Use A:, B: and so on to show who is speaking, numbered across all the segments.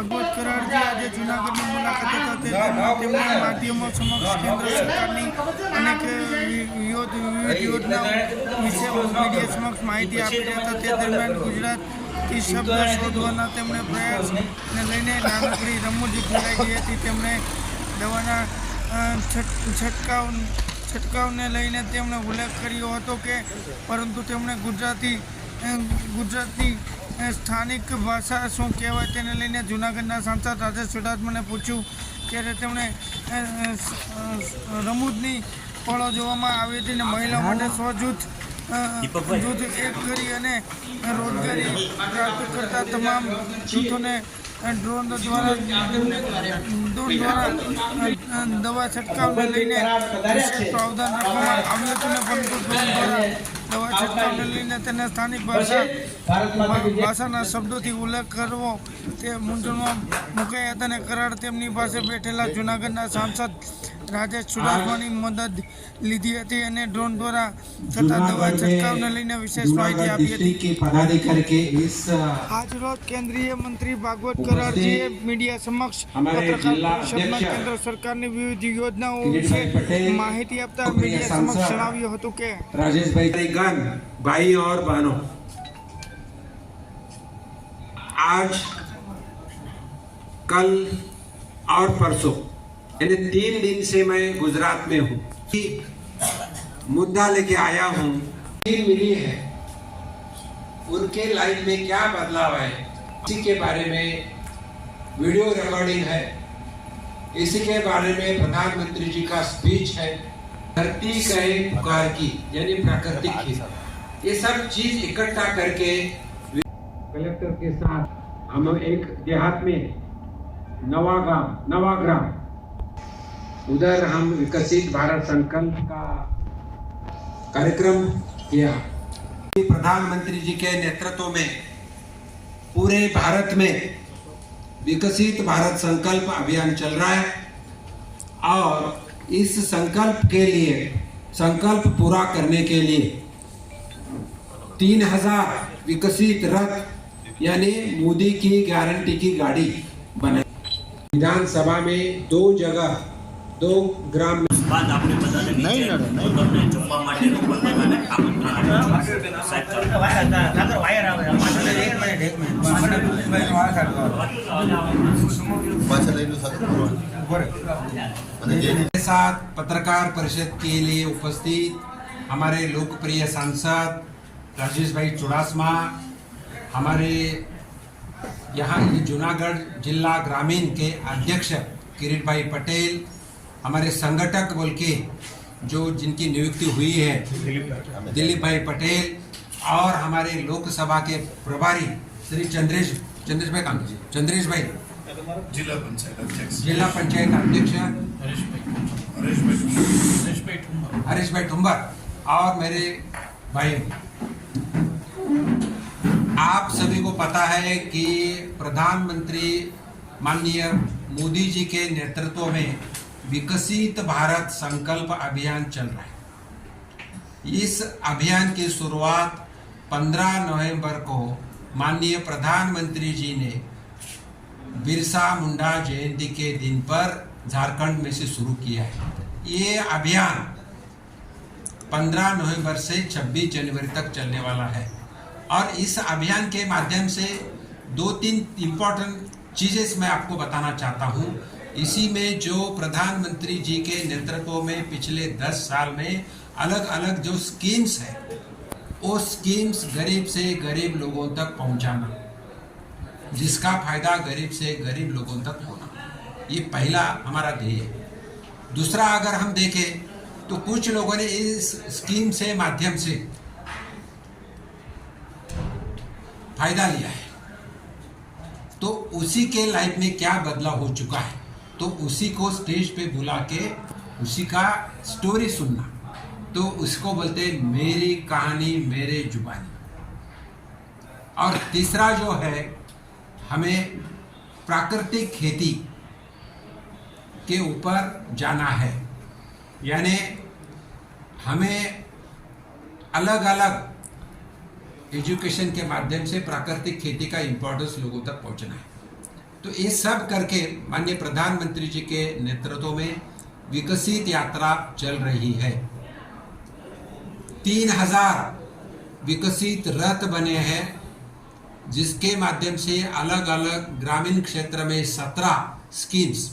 A: ભાગવત કરારજી આજે જૂનાગઢની મુલાકાતે હતા તેમણે માધ્યમો સમક્ષ કેન્દ્ર સરકારની અનેક વિવિધ યોજનાઓ વિશે મીડિયા સમક્ષ માહિતી આપી રહ્યા હતા। તે દરમિયાન ગુજરાતી શબ્દ શોધવાના તેમણે પ્રયાસને લઈને નાનકડી રમૂજ ફેલાઈ ગઈ હતી। તેમણે દવાના છંટકાવને લઈને તેમણે ઉલ્લેખ કર્યો હતો કે પરંતુ તેમણે ગુજરાતી સ્થાનિક ભાષા શું કહેવાય તેને લઈને જૂનાગઢના સાંસદ રાજેશ ચુડાસમાને પૂછ્યું ત્યારે તેમણે રમૂજની પળો જોવામાં આવી હતી અને મહિલાઓ માટે સ્વજૂથ એક કરી અને રોજગારી પ્રાપ્ત કરતા તમામ જૂથોને ડ્રોન દ્વારા દવા છંટકાવને લઈને પ્રાવધાન રાખવામાં આવ્યું હતું પરંતુ ડ્રોન દ્વારા દવા છંટકાવને લઈને તેને સ્થાનિક ભાષાના શબ્દોથી ઉલ્લેખ કરવો તે મૂંઝવણમાં મુકાયા હતા અને કરાર તેમની પાસે બેઠેલા જૂનાગઢના સાંસદ રાજેશ ચુડાસમાની મદદ લીધી હતી અને ડ્રોન દ્વારા થતા દવા છંટકાવને લઈને વિશેષ માહિતી આપી હતી। આજ રોજ કેન્દ્રીય મંત્રી ભાગવત કરારજીએ મીડિયા સમક્ષ પત્રકાર પરિષદમાં કેન્દ્ર સરકારની વિવિધ યોજનાઓ વિશે માહિતી આપતા મીડિયા સમક્ષ જણાવ્યું હતું કે
B: राजेशभाई भाई और बहनों, आज कल और परसों यानी 3 दिन से मैं गुजरात में हूँ। मुद्दा लेके आया हूँ, मिली है उनके लाइफ में क्या बदलाव है इसी के बारे में वीडियो रिकॉर्डिंग है, इसी के बारे में प्रधानमंत्री जी का स्पीच है, धरती कहे पुकार की यानी प्राकृतिक खेती, ये सब चीज इकट्ठा करके कलेक्टर के साथ हम एक देहात में नवाग्राम उधर हम विकसित भारत संकल्प का कार्यक्रम किया। प्रधानमंत्री जी के नेतृत्व में पूरे भारत में विकसित भारत संकल्प अभियान चल रहा है और इस संकल्प के लिए संकल्प पूरा करने के लिए 3000 विकसित रथ यानी मोदी की गारंटी की गाड़ी बनाई। विधानसभा में 2 जगह 2 ग्राम
C: बात आपने बताने नहीं તમને ચૂપવા માટે રોકવાને
B: के साथ पत्रकार परिषद के लिए उपस्थित हमारे लोकप्रिय सांसद राजेश भाई चुडासमा, हमारे यहाँ जूनागढ़ जिला ग्रामीण के अध्यक्ष किरीट भाई पटेल, हमारे संगठक बोल के जो जिनकी नियुक्ति हुई है दिलीप भाई पटेल और हमारे लोकसभा के प्रभारी श्री चंद्रेश भाई जिला पंचायत अध्यक्ष हरीश भाई ठुम्बर और मेरे भाई, आप सभी को पता है कि प्रधानमंत्री माननीय मोदी जी के नेतृत्व में विकसित भारत संकल्प अभियान चल रहा है। इस अभियान की शुरुआत 15 नवंबर को माननीय प्रधानमंत्री जी ने बिरसा मुंडा जयंती के दिन पर झारखंड में से शुरू किया है। ये अभियान 15 नवंबर से 26 जनवरी तक चलने वाला है और इस अभियान के माध्यम से 2-3 इम्पोर्टेंट चीजें मैं आपको बताना चाहता हूँ। इसी में जो प्रधानमंत्री जी के नेतृत्व में पिछले 10 साल में अलग अलग जो स्कीम्स है वो स्कीम्स गरीब से गरीब लोगों तक पहुंचाना, जिसका फायदा गरीब से गरीब लोगों तक होना, ये पहला हमारा ध्येय है। दूसरा अगर हम देखें तो कुछ लोगों ने इस स्कीम से माध्यम से फायदा लिया है, तो उसी के लाइफ में क्या बदलाव हो चुका है, तो उसी को स्टेज पे बुला के उसी का स्टोरी सुनना, तो उसको बोलते मेरी कहानी मेरे जुबानी। और तीसरा जो है हमें प्राकृतिक खेती के ऊपर जाना है, यानी हमें अलग अलग एजुकेशन के माध्यम से प्राकृतिक खेती का इम्पोर्टेंस लोगों तक पहुंचना है। तो ये सब करके माननीय प्रधानमंत्री जी के नेतृत्व में विकसित यात्रा चल रही है। 3000 विकसित रथ बने हैं, जिसके माध्यम से अलग अलग ग्रामीण क्षेत्र में 17 स्कीम्स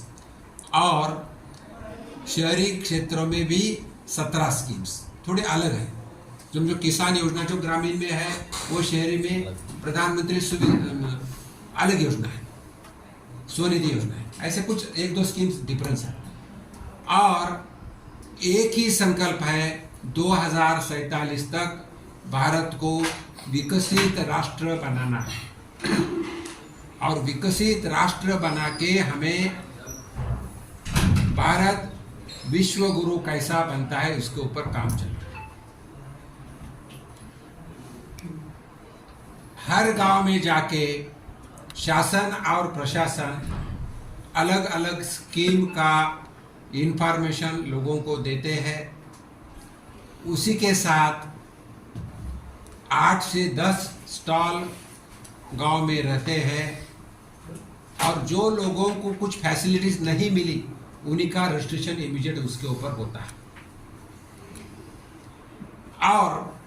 B: और शहरी क्षेत्रों में भी 17 स्कीम्स थोड़े अलग हैं। जो किसान योजना जो ग्रामीण में है, वो शहरी में प्रधानमंत्री अलग योजना है, स्वनिधि योजना है। ऐसे कुछ 1-2 स्कीम्स डिफरेंस है। और एक ही संकल्प है 2047 तक भारत को विकसित राष्ट्र बनाना है। और विकसित राष्ट्र बना के हमें भारत विश्व गुरु कैसा बनता है, उसके ऊपर काम चल रहा है। हर गांव में जाके शासन और प्रशासन अलग अलग स्कीम का इंफॉर्मेशन लोगों को देते हैं। उसी के साथ 8 से 10 स्टॉल गांव में रहते हैं, और जो लोगों को कुछ फैसिलिटीज नहीं मिली उन्हीं का रजिस्ट्रेशन इमीडिएट उसके ऊपर होता है। और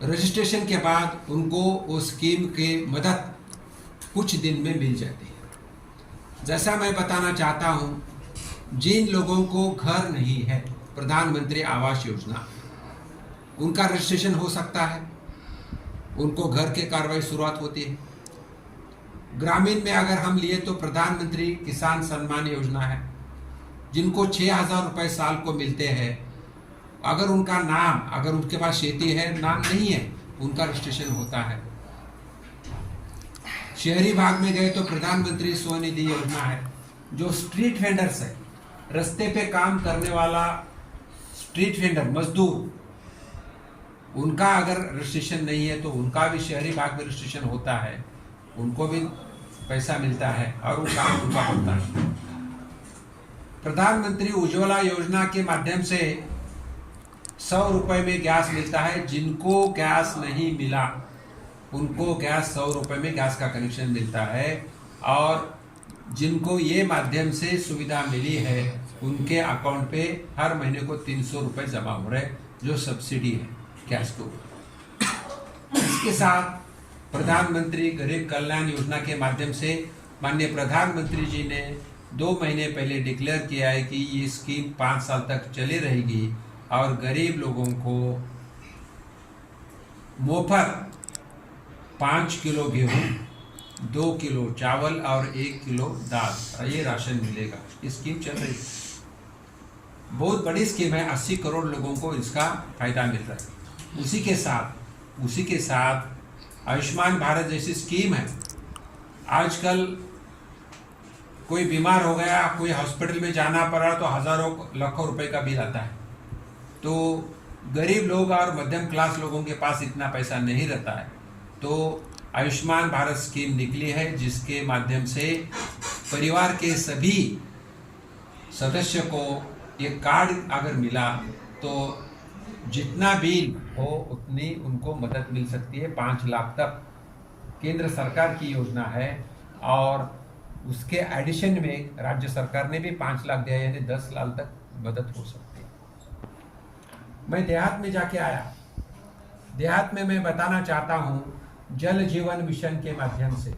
B: रजिस्ट्रेशन के बाद उनको वो स्कीम के मदद कुछ दिन में मिल जाती है। जैसा मैं बताना चाहता हूँ, जिन लोगों को घर नहीं है, प्रधानमंत्री आवास योजना, उनका रजिस्ट्रेशन हो सकता है, उनको घर के कार्रवाई शुरुआत होती है। ग्रामीण में अगर हम लिए तो प्रधानमंत्री किसान सम्मान योजना है, जिनको 6000 रुपये साल को मिलते हैं। अगर उनका नाम, अगर उनके पास खेती है, नाम नहीं है, उनका रजिस्ट्रेशन होता है। शहरी भाग में गए तो प्रधानमंत्री स्वनिधि योजना है। जो स्ट्रीट वेंडर्स है, रास्ते पे काम करने वाला स्ट्रीट वेंडर मजदूर, उनका अगर रजिस्ट्रेशन नहीं है तो उनका भी शहरी भाग में रजिस्ट्रेशन होता है, उनको भी पैसा मिलता है और वो काम उनका होता है। प्रधानमंत्री उज्ज्वला योजना के माध्यम से 100 रुपये में गैस मिलता है। जिनको गैस नहीं मिला उनको गैस 100 रुपये में गैस का कनेक्शन मिलता है। और जिनको ये माध्यम से सुविधा मिली है, उनके अकाउंट पे हर महीने को 300 रुपये जमा हो रहे, जो सब्सिडी है गैस को। इसके साथ प्रधानमंत्री गरीब कल्याण योजना के माध्यम से माननीय प्रधानमंत्री जी ने 2 महीने पहले डिक्लेयर किया है कि ये स्कीम 5 साल तक चली रहेगी और गरीब लोगों को मुफ्त 5 किलो गेहूँ, 2 किलो चावल और 1 किलो दाल, ये राशन मिलेगा। ये स्कीम चल रही है, बहुत बड़ी स्कीम है। 80 करोड़ लोगों को इसका फायदा मिल रहा है। उसी के साथ आयुष्मान भारत जैसी स्कीम है। आजकल कोई बीमार हो गया, कोई हॉस्पिटल में जाना पड़ा तो हजारों लाखों रुपए का बिल आता है। तो गरीब लोग और मध्यम क्लास लोगों के पास इतना पैसा नहीं रहता है, तो आयुष्मान भारत स्कीम निकली है, जिसके माध्यम से परिवार के सभी सदस्य को ये कार्ड अगर मिला तो जितना बिल हो उतनी उनको मदद मिल सकती है। 5 लाख तक केंद्र सरकार की योजना है, और उसके एडिशन में राज्य सरकार ने भी 5 लाख दिया, यानी 10 लाख तक मदद हो सकती है। मैं देहात में जाके आया। देहात में मैं बताना चाहता हूँ, जल जीवन मिशन के माध्यम से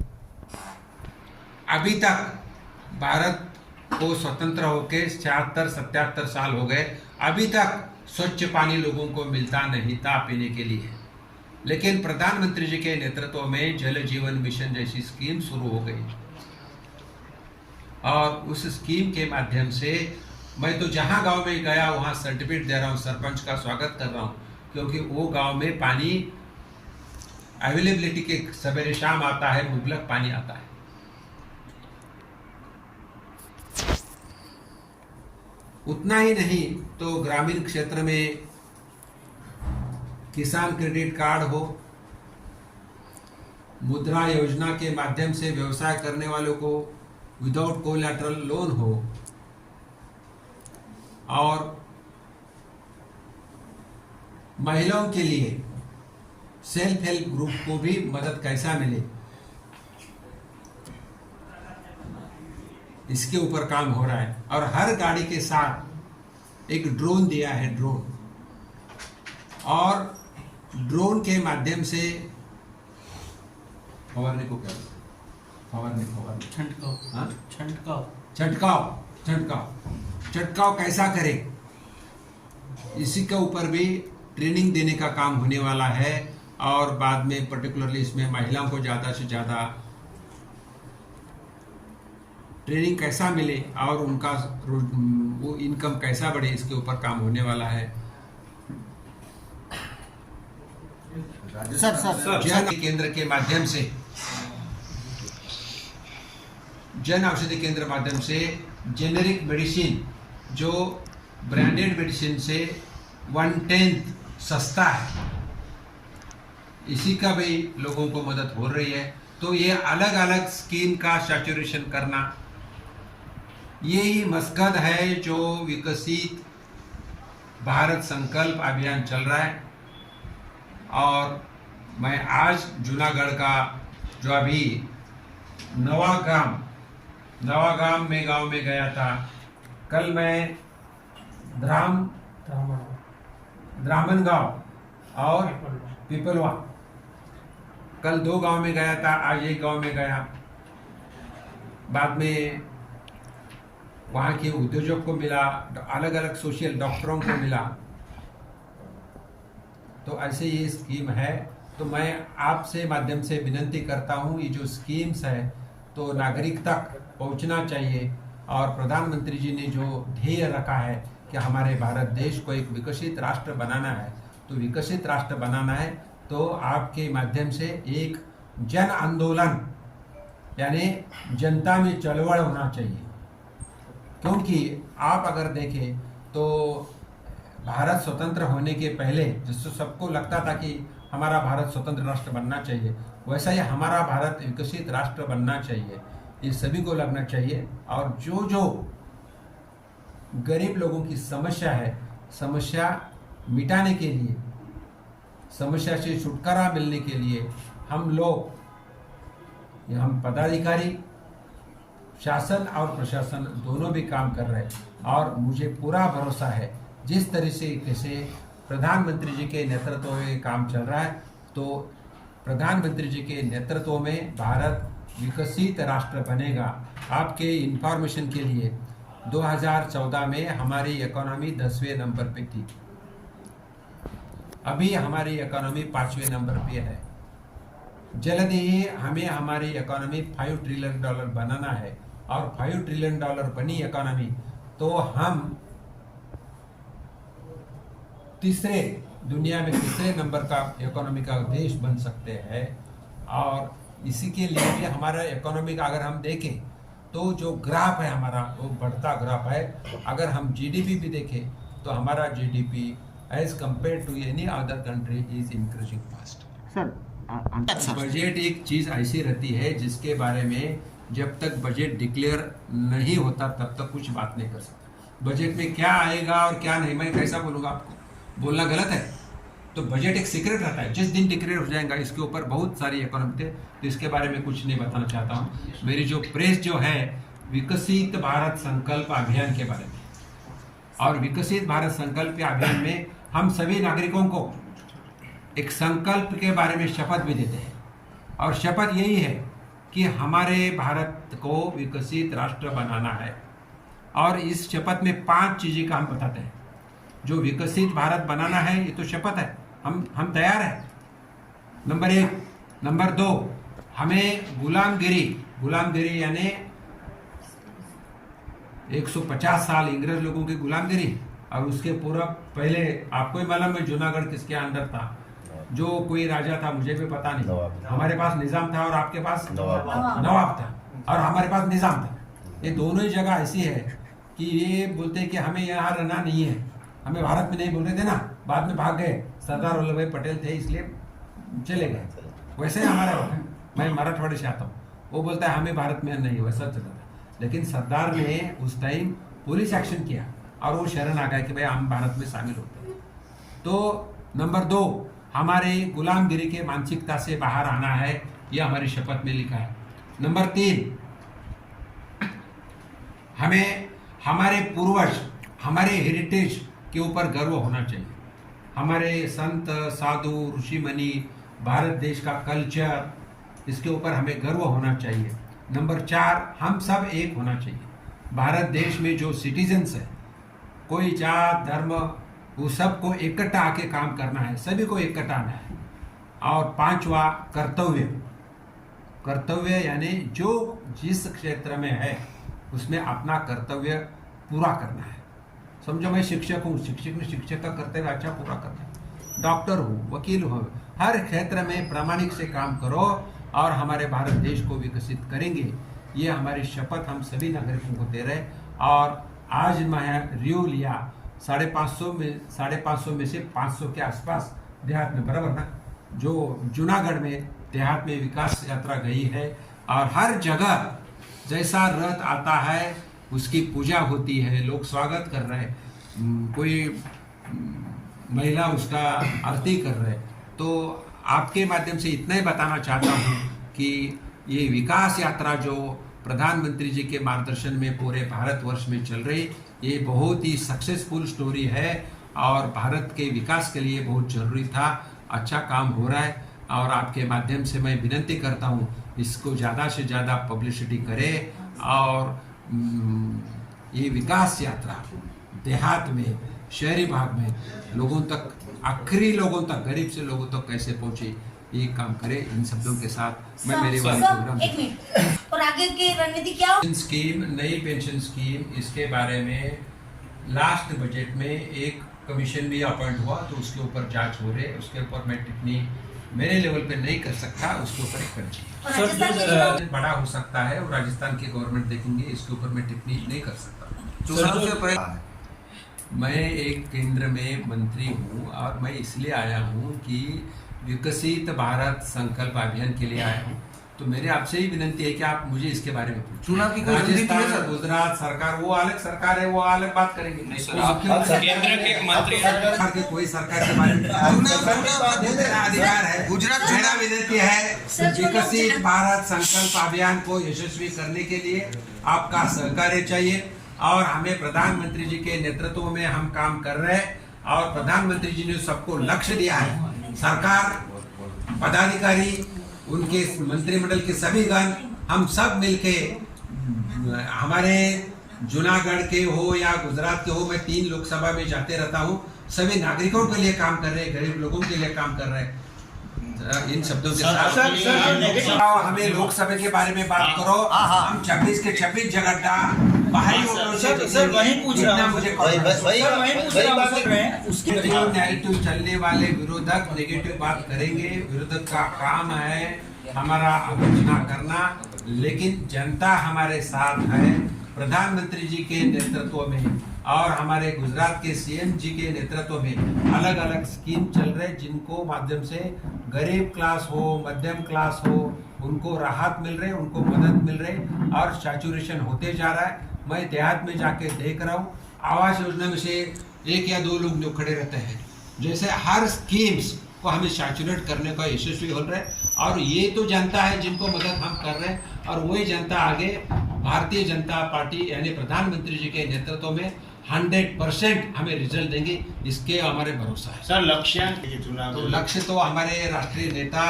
B: अभी तक भारत को स्वतंत्र होके 76-77 साल हो गए, अभी तक स्वच्छ पानी लोगों को मिलता नहीं था पीने के लिए। लेकिन प्रधानमंत्री जी के नेतृत्व में जल जीवन मिशन जैसी स्कीम शुरू हो गई, और उस स्कीम के माध्यम से मैं तो जहां गांव में गया वहां सर्टिफिकेट दे रहा हूं, सरपंच का स्वागत कर रहा हूं, क्योंकि वो गांव में पानी अवेलेबिलिटी के सवेरे शाम आता है, मुबलक पानी आता है। उतना ही नहीं तो ग्रामीण क्षेत्र में किसान क्रेडिट कार्ड हो, मुद्रा योजना के माध्यम से व्यवसाय करने वालों को विदाउट कोलैटरल लोन हो, और महिलाओं के लिए सेल्फ हेल्प ग्रुप को भी मदद कैसा मिले, इसके ऊपर काम हो रहा है। और हर गाड़ी के साथ एक ड्रोन दिया है, ड्रोन, और ड्रोन के माध्यम से फवारने को क्या फवारने छंटकाव कैसा करें, इसी के ऊपर भी ट्रेनिंग देने का काम होने वाला है। और बाद में पर्टिकुलरली इसमें महिलाओं को ज़्यादा से ज़्यादा ट्रेनिंग कैसा मिले और उनका वो इनकम कैसा बढ़े, इसके ऊपर काम होने वाला है।
D: सर
B: जन केंद्र के माध्यम से, जन औषधि केंद्र माध्यम से जेनेरिक मेडिसिन जो ब्रांडेड मेडिसिन से 1/10 सस्ता है, इसी का भी लोगों को मदद हो रही है। तो ये अलग अलग स्कीम का सैचुरेशन करना, यही मकसद है जो विकसित भारत संकल्प अभियान चल रहा है। और मैं आज जूनागढ़ का जो अभी नवागाम में गांव में गया था, कल मैं द्रामन गांव और पिपलवा, कल 2 गांव में गया था, आज एक गांव में गया। बाद में वहाँ के उद्योजक को मिला, अलग अलग सोशल डॉक्टरों को मिला। तो ऐसे ये स्कीम है। तो मैं आपसे माध्यम से विनती करता हूँ, ये जो स्कीम्स है तो नागरिक तक पहुँचना चाहिए। और प्रधानमंत्री जी ने जो ध्येय रखा है कि हमारे भारत देश को एक विकसित राष्ट्र बनाना है, तो विकसित राष्ट्र बनाना है तो आपके माध्यम से एक जन आंदोलन यानी जनता में चलवड़ होना चाहिए। क्योंकि आप अगर देखें तो भारत स्वतंत्र होने के पहले जिससे सबको लगता था कि हमारा भारत स्वतंत्र राष्ट्र बनना चाहिए, वैसा ही हमारा भारत विकसित राष्ट्र बनना चाहिए, ये सभी को लगना चाहिए। और जो जो गरीब लोगों की समस्या है, समस्या मिटाने के लिए, समस्या से छुटकारा मिलने के लिए हम पदाधिकारी, शासन और प्रशासन दोनों भी काम कर रहे हैं। और मुझे पूरा भरोसा है जिस तरह से कैसे प्रधानमंत्री जी के नेतृत्व में काम चल रहा है, तो प्रधानमंत्री जी के नेतृत्व में भारत विकसित राष्ट्र बनेगा। आपके इंफॉर्मेशन के लिए 2014 में हमारी इकोनॉमी 10वें नंबर पे थी, अभी हमारी इकोनॉमी 5वें नंबर पे है। जल्द ही हमें हमारी इकोनॉमी $5 ट्रिलियन बनाना है। और $5 ट्रिलियन बनी इकोनॉमी तो हम दुनिया में तीसरे नंबर का इकोनॉमी का देश बन सकते हैं। और इसी के लिए भी हमारा इकोनॉमी का अगर हम देखें तो जो ग्राफ है हमारा वो बढ़ता ग्राफ है। अगर हम जीडीपी भी देखें तो हमारा GDP as compare to any other country is increasing fast.
D: Sir
B: budget एक चीज ऐसी रहती है जिसके बारे में जब तक बजट डिक्लेयर नहीं होता तब तक कुछ बात नहीं कर सकते। बजट में क्या आएगा और क्या नहीं, मैं कैसा बोलूँगा, आपको बोलना गलत है। तो बजट एक सीक्रेट रहता है, जिस दिन डिक्लेयर हो जाएगा इसके ऊपर बहुत सारी इकोनॉमी थे, तो इसके बारे में कुछ नहीं बताना चाहता हूँ। मेरी जो प्रेस जो है विकसित भारत संकल्प अभियान के बारे में, और विकसित भारत संकल्प अभियान में हम सभी नागरिकों को एक संकल्प के बारे में शपथ भी देते हैं। और शपथ यही है कि हमारे भारत को विकसित राष्ट्र बनाना है। और इस शपथ में 5 चीज़ें का हम बताते हैं। जो विकसित भारत बनाना है ये तो शपथ है, हम तैयार हैं। नंबर 1, नंबर 2, हमें गुलामगिरी यानी 150 साल अंग्रेज लोगों की गुलामगिरी, और उसके पूरा पहले आपको ही मालूम है जूनागढ़ किसके अंदर था, जो कोई राजा था मुझे भी पता नहीं। हमारे पास निजाम था और आपके पास नवाब था, और हमारे पास निजाम था। ये दोनों ही जगह ऐसी है कि ये बोलते हैं कि हमें यहाँ रहना नहीं है, हमें भारत में नहीं बोल रहे थे ना, बाद में भाग गए। सरदार वल्लभ भाई पटेल थे इसलिए चले गए। वैसे ही हमारा होता है, मैं मराठवाड़े से आता हूँ, वो बोलता है हमें भारत में नहीं, वैसा चलता था। लेकिन सरदार ने उस टाइम पुलिस एक्शन किया और वो शरण आ गए कि भाई हम भारत में शामिल होते हैं। तो नंबर 2, हमारे गुलामगिरी के मानसिकता से बाहर आना है, यह हमारी शपथ में लिखा है। नंबर 3, हमें हमारे पूर्वज, हमारे हेरिटेज के ऊपर गर्व होना चाहिए। हमारे संत, साधु, ऋषि मुनि, भारत देश का कल्चर, इसके ऊपर हमें गर्व होना चाहिए। नंबर 4, हम सब एक होना चाहिए। भारत देश में जो सिटीजन्स है, कोई जात धर्म, वो सबको इकट्ठा आके काम करना है, सभी को इकट्ठा आना है। और 5वां, कर्तव्य यानी जो जिस क्षेत्र में है उसमें अपना कर्तव्य पूरा करना है। समझो मैं शिक्षक हूँ, शिक्षक ने शिक्षक का कर्तव्य अच्छा पूरा करना है। डॉक्टर हूँ, वकील हूँ, हर क्षेत्र में प्रामाणिक से काम करो और हमारे भारत देश को विकसित करेंगे। ये हमारी शपथ हम सभी नागरिकों को दे रहे हैं। और आज मैं रिव्यू लिया, 550 में से 500 के आसपास देहात में, बराबर ना, जो जूनागढ़ में देहात में विकास यात्रा गई है। और हर जगह जैसा रथ आता है उसकी पूजा होती है, लोग स्वागत कर रहे हैं, कोई महिला उसका आरती कर रहे हैं। तो आपके माध्यम से इतना ही बताना चाहता हूँ कि ये विकास यात्रा जो प्रधानमंत्री जी के मार्गदर्शन में पूरे भारतवर्ष में चल रही, ये बहुत ही सक्सेसफुल स्टोरी है और भारत के विकास के लिए बहुत जरूरी था। अच्छा काम हो रहा है और आपके माध्यम से मैं विनती करता हूँ इसको ज़्यादा से ज़्यादा पब्लिसिटी करें और ये विकास यात्रा देहात में, शहरी भाग में लोगों तक, आखिरी लोगों तक, गरीब से लोगों तक कैसे पहुँचे, ये काम करे। इन शब्दों के साथ मैं मेरे वाले प्रोग्राम
E: एक मिनट, और आगे की रणनीति क्या हो?
B: स्कीम, नई पेंशन स्कीम, इसके बारे में लास्ट बजट में एक कमीशन भी अपॉइंट हुआ, तो उसके ऊपर जांच हो रही है। उसके ऊपर मैं टिप्पणी मेरे लेवल पे नहीं कर सकता, उसके ऊपर एक पर्ची बड़ा हो सकता है और राजस्थान की गवर्नमेंट देखेंगे, इसके ऊपर मैं टिप्पणी नहीं कर सकता।
F: चुनाव से पहले
B: मैं एक केंद्र में मंत्री हूँ और मैं इसलिए आया हूँ कि विकसित भारत संकल्प अभियान के लिए आया हूँ। तो मेरे आपसे ही विनती है कि आप मुझे इसके बारे में पूछें।
F: चुनाव की कोई रणनीति है सर?
B: गुजरात सरकार वो अलग सरकार है, वो अलग बात करेंगे।
G: केंद्र के मंत्री
B: सरकार के कोई सरकार के बारे में अधिकार है। गुजरात मेरा विनती है विकसित भारत संकल्प अभियान को यशस्वी करने के लिए आपका सहकार्य चाहिए और हमें प्रधानमंत्री जी के नेतृत्व में हम काम कर रहे हैं और प्रधानमंत्री जी ने सबको लक्ष्य दिया है। सरकार, पदाधिकारी, उनके मंत्रिमंडल के सभी गण, हम सब मिलके, हमारे जूनागढ़ के हो या गुजरात के हो, मैं 3 लोकसभा में जाते रहता हूँ, सभी नागरिकों के लिए काम कर रहे हैं, गरीब लोगों के लिए काम कर रहे हैं। इन शब्दों के साथ हमें लोकसभा के बारे में बात करो। हम 26 के 26 जगह बाहरी
F: सर वही पूछ रहा हूँ,
B: मुझे उसके नेगेटिव चलने वाले विरोधक नेगेटिव बात करेंगे। विरोधक का काम है हमारा आलोचना करना, लेकिन जनता हमारे साथ है। प्रधानमंत्री जी के नेतृत्व में और हमारे गुजरात के सीएम जी के नेतृत्व में अलग अलग स्कीम चल रहे, जिनको माध्यम से गरीब क्लास हो, मध्यम क्लास हो, उनको राहत मिल रही, उनको मदद मिल रही और सैचुरेशन होते जा रहा है। मैं देहात में जाके देख रहा हूँ, आवास योजना में से 1 या 2 लोग जो खड़े रहते हैं, जैसे हर स्कीम्स को हमें सैचुरेट करने का यशस्वी हो रहा है। और ये तो जनता है जिनको मदद हम कर रहे हैं और वही जनता आगे भारतीय जनता पार्टी यानी प्रधानमंत्री जी के नेतृत्व में 100% हमें रिजल्ट देंगे, इसके हमारे भरोसा है।
C: सर लक्ष्यांक चुनाव,
B: तो लक्ष्य तो हमारे राष्ट्रीय नेता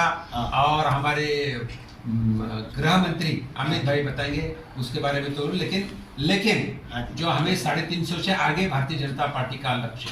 B: और हमारे गृह मंत्री अमित भाई बताएंगे उसके बारे में। तो लेकिन जो हमें 350 से आगे भारतीय जनता पार्टी का लक्ष्य